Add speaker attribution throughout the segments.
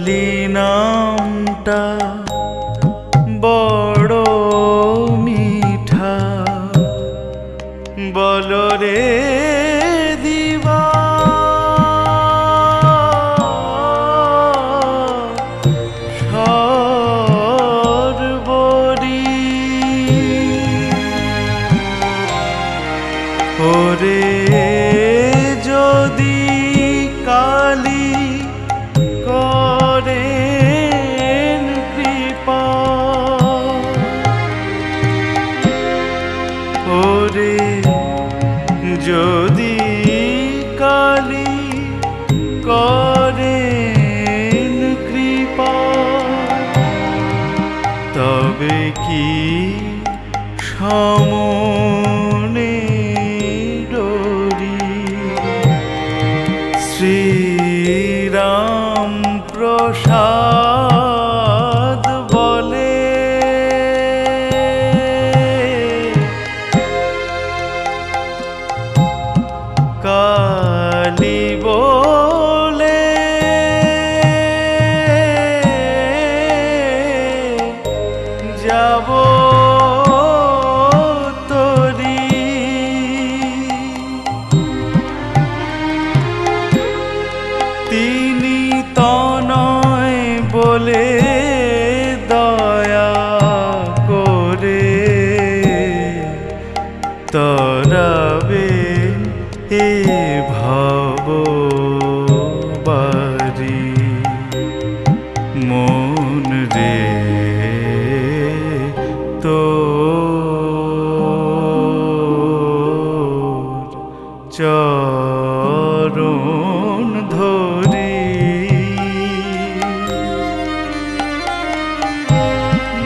Speaker 1: কালী নামটা বড় মিঠা, বলো রে দিবা সর্বরি। ওরে যদি কালী করেন কৃপা, ওরে যদি কালী করেন কৃপা, তবে কি সমনে ডরি শ্রীরাম প্রসাদ বলে। কালী বলে যাব তরি, তিনি তনয় বলে দয়া করে তরাবেন এ ভব বারি। মন রে তোর চরণ ধরি।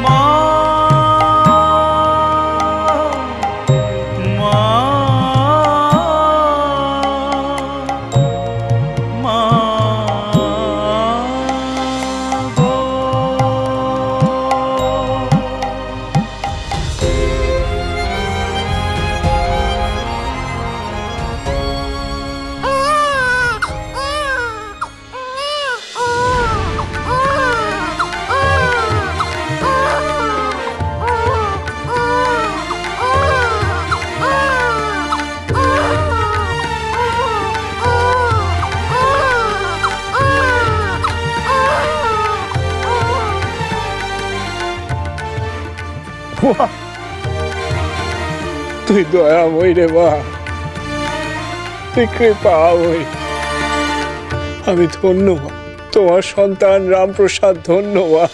Speaker 1: মা মা মা গো।
Speaker 2: তুই দয়াময় রে মা, তুই কৃপাময়। আমি ধন্য মা, তোমার সন্তান রামপ্রসাদ ধন্য মা।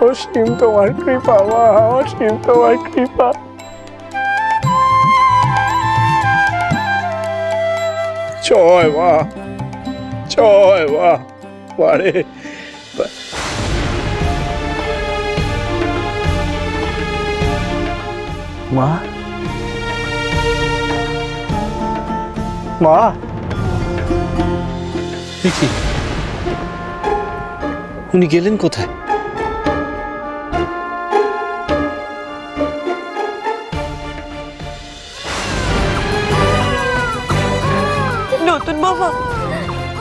Speaker 2: অসীম তোমার কৃপা মা, অসীম তোমার কৃপা। জয় মা, জয় মা। মারে মা, মা দেখি উনি গেলেন কোথায়?
Speaker 3: নতুন বাবা,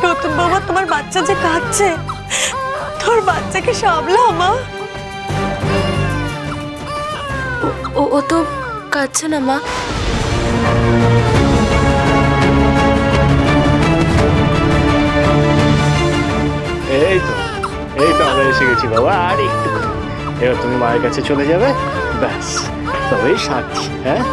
Speaker 3: নতুন বাবা, তোমার বাচ্চা যে কাঁদছে, তোর বাচ্চাকে সামলাও মা।
Speaker 4: ও তো কাঁদছে না মা।
Speaker 2: এই তো আমরা এসে গেছি বাবা। আর একটু এবার তুমি মায়ের কাছে চলে যাবে, ব্যাস তবেই শান্তি। হ্যাঁ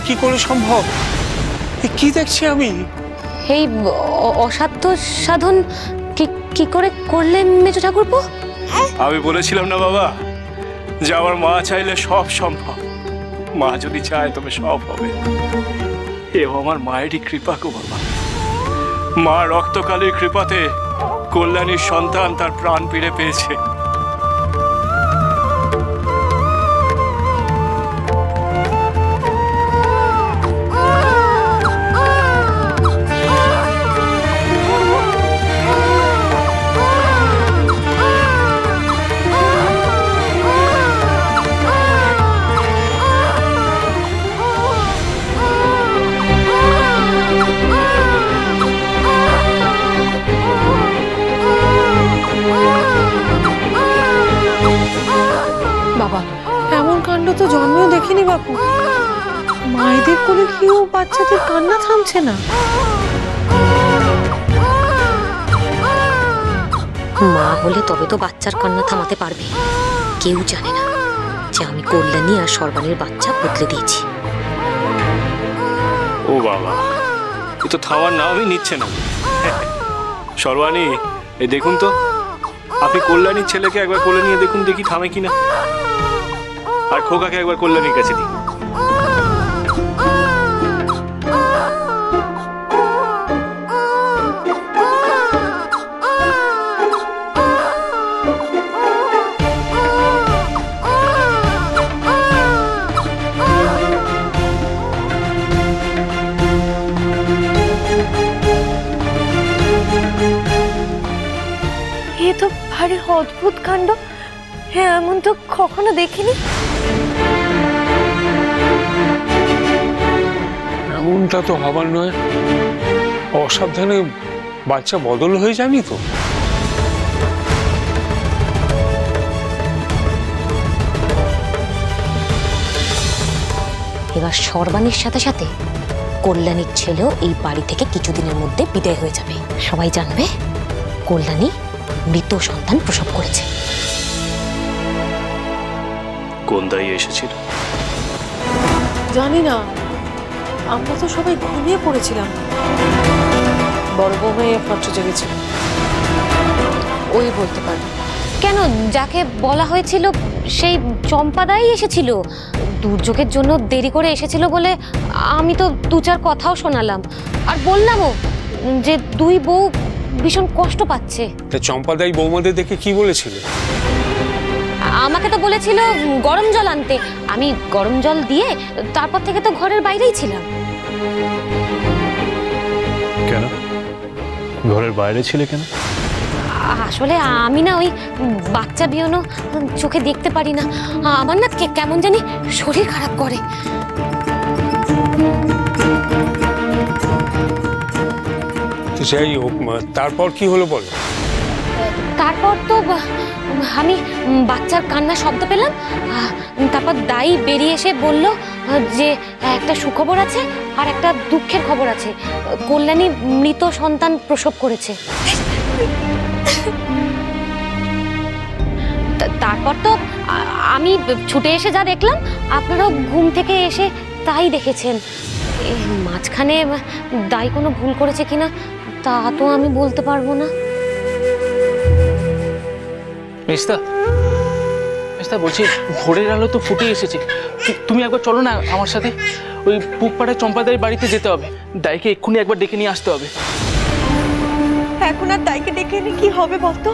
Speaker 2: কি করে সম্ভব? কি দেখছি আমি?
Speaker 4: এই অসাধ্য সাধন কি করে করলেন মেজো ঠাকুরপো?
Speaker 2: আমি বলেছিলাম না বাবা যে আমার মা চাইলে সব সম্ভব। মা যদি চায় তবে সব হবে। এ আমার মায়েরই কৃপা গো বাবা। মা রক্তকালীর কৃপাতে কল্যাণীর সন্তান তার প্রাণ ফিরে পেয়েছে।
Speaker 3: বাবা, এমন কাণ্ড তো জন্মেও দেখিনি বাপু। মায়েদের কোলে কেউ বাচ্চাদের কান্না থামছে না।
Speaker 5: মা হলে তবে তো বাচ্চার কান্না থামাতে পারবে। কেউ জানে না যে আমি কল্যাণী আর সর্বাণীর বাচ্চা বদলে দিয়েছি।
Speaker 2: ও বাবা, এ তো থামার নামই নিচ্ছে না। সর্বাণী, এই দেখুন তো, আপনি কল্যাণীর ছেলেকে একবার কোলে নিয়ে দেখুন, দেখি থামে কিনা। আর খোকাকে একবার কল্যাণীর কাছে দিই।
Speaker 3: এ তো ভারী অদ্ভুত কাণ্ড। হ্যাঁ, এমন তো কখনো দেখিনি।
Speaker 6: এমনটা তো হবার নয়। অসাবধানে বাচ্চা বদল হয়ে যায়নি তো?
Speaker 5: এবার সর্বাণীর সাথে সাথে কল্যাণীর ছেলেও এই বাড়ি থেকে কিছুদিনের মধ্যে বিদায় হয়ে যাবে। সবাই জানবে কল্যাণী মৃত সন্তান প্রসব করেছে।
Speaker 2: কোন দায়ী এসেছিল?
Speaker 3: জানি না, আমরা তো সবাই ঘুমিয়ে পড়েছিলাম। বড় বৌমাই একমাত্র জেগেছিল, ওই বলতে পারবে।
Speaker 5: কেন, যাকে বলা হয়েছিল সেই চম্পাদাই এসেছিল। দুর্যোগের জন্য দেরি করে এসেছিল বলে আমি তো দু চার কথাও শোনালাম, আর বললামও যে দুই বউ ভীষণ কষ্ট পাচ্ছে।
Speaker 6: তা চম্পাদাই বৌমাদের দেখে কি বলেছিল?
Speaker 5: আমাকে তো বলেছিল গরম জল আনতে। আমি গরম জল দিয়ে তারপর থেকে তো ঘরের বাইরেই ছিলাম।
Speaker 2: কেন ঘরের বাইরে ছিলে কেন?
Speaker 5: আসলে আমি না ওই বাচ্চা বিয়নো চোখে দেখতে পারি না। আমার না কেমন জানি শরীর খারাপ করে।
Speaker 6: যাই হোক, তারপর কি হলো বলো?
Speaker 5: তারপর তো আমি বাচ্চার কান্না শব্দ পেলাম। তারপর দাই বেরিয়ে এসে বলল যে একটা সুখবর আছে আর একটা দুঃখের খবর আছে। কল্যাণী মৃত সন্তান প্রসব করেছে। তারপর তো আমি ছুটে এসে যা দেখলাম, আপনারাও ঘুম থেকে এসে তাই দেখেছেন। মাঝখানে দাই কোনো ভুল করেছে কিনা তা তো আমি বলতে পারবো না।
Speaker 7: মেস্তা, বলছি ভোরের আলো তো ফুটে এসেছে। তুমি একবার চলো না আমার সাথে। ওই পুকপাড়ায় চম্পাদাই বাড়িতে যেতে হবে। দাইকে এক্ষুনি একবার ডেকে নিয়ে আসতে হবে।
Speaker 3: এখন আর দাইকে ডেকে এনে কি হবে বলতো?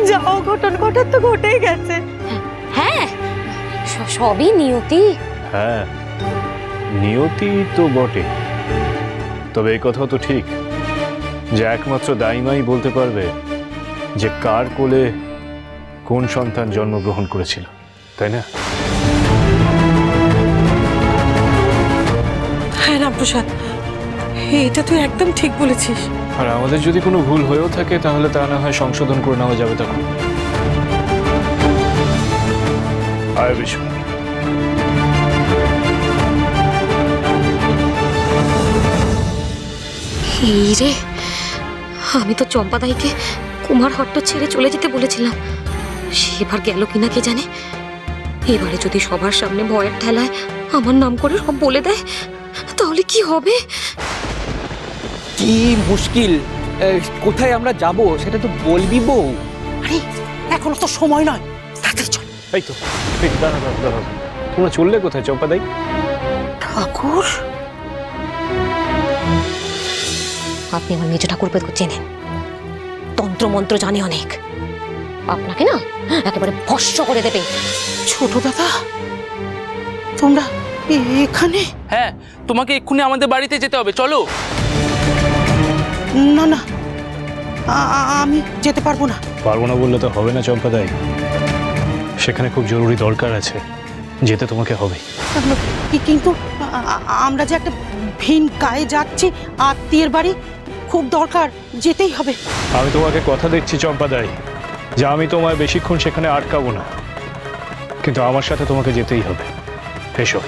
Speaker 3: যাও, ঘটন ঘটার তো ঘটেই গেছে।
Speaker 5: হ্যাঁ, সবই নিয়তি।
Speaker 2: হ্যাঁ, নিয়তি তো বটে, তবে এই কথাও তো ঠিক যে একমাত্র দাইমাই বলতে পারবে যে কার কোলে কোন সন্তান জন্মগ্রহণ করেছিল, তাই না?
Speaker 3: হ্যাঁ রামপ্রসাদ, এটা তুই একদম ঠিক বলেছিস।
Speaker 2: আর আমাদের যদি কোনো ভুল হয়েও থাকে তাহলে তা না হয় সংশোধন করে নেওয়া যাবে তখন। আয় বিশু।
Speaker 5: এই রে, আমি তো চম্পাদাইকে কুমারহট্ট ছেড়ে চলে যেতে বলেছিলাম। সে এবার গেল কিনা কে জানে। এবারে যদি সবার সামনে ভয়ের ঠেলায় আমার নাম করে সব বলে দেয় তাহলে কি হবে?
Speaker 8: কি মুশকিল, কোথায় আমরা যাব সেটা তো বলবি বউ।
Speaker 9: আরে এখনো তো সময় নয়, তাড়াতাড়ি চল।
Speaker 2: এই তো, দাঁড়াও, তোমরা চললে কোথায় চম্পাদাই?
Speaker 9: ঠাকুর,
Speaker 5: আপনি আমার মেজ ঠাকুরকে চেনেন, তন্ত্রমন্ত্র জানে অনেক। আপনাকে না একেবারে ভস্ম করে দেবে।
Speaker 9: ছোট দাদা, তোমরা এখানে?
Speaker 7: হ্যাঁ, তোমাকে এক্ষুনি আমাদের বাড়িতে যেতে হবে, চলো।
Speaker 9: না না, আমি যেতে পারবো না।
Speaker 2: পারবো না বললে তো হবে না চম্পাদাই, সেখানে খুব জরুরি দরকার আছে, যেতে তোমাকে হবে।
Speaker 9: কিন্তু আমরা যে একটা ভিন গায়ে যাচ্ছি, আত্মীয়ের বাড়ি, খুব দরকার, যেতেই হবে।
Speaker 2: আমি তোমাকে কথা দিচ্ছি চম্পাদাই, যে আমি তোমায় বেশিক্ষণ সেখানে আটকাবো না, কিন্তু আমার সাথে তোমাকে যেতেই হবে। এসো।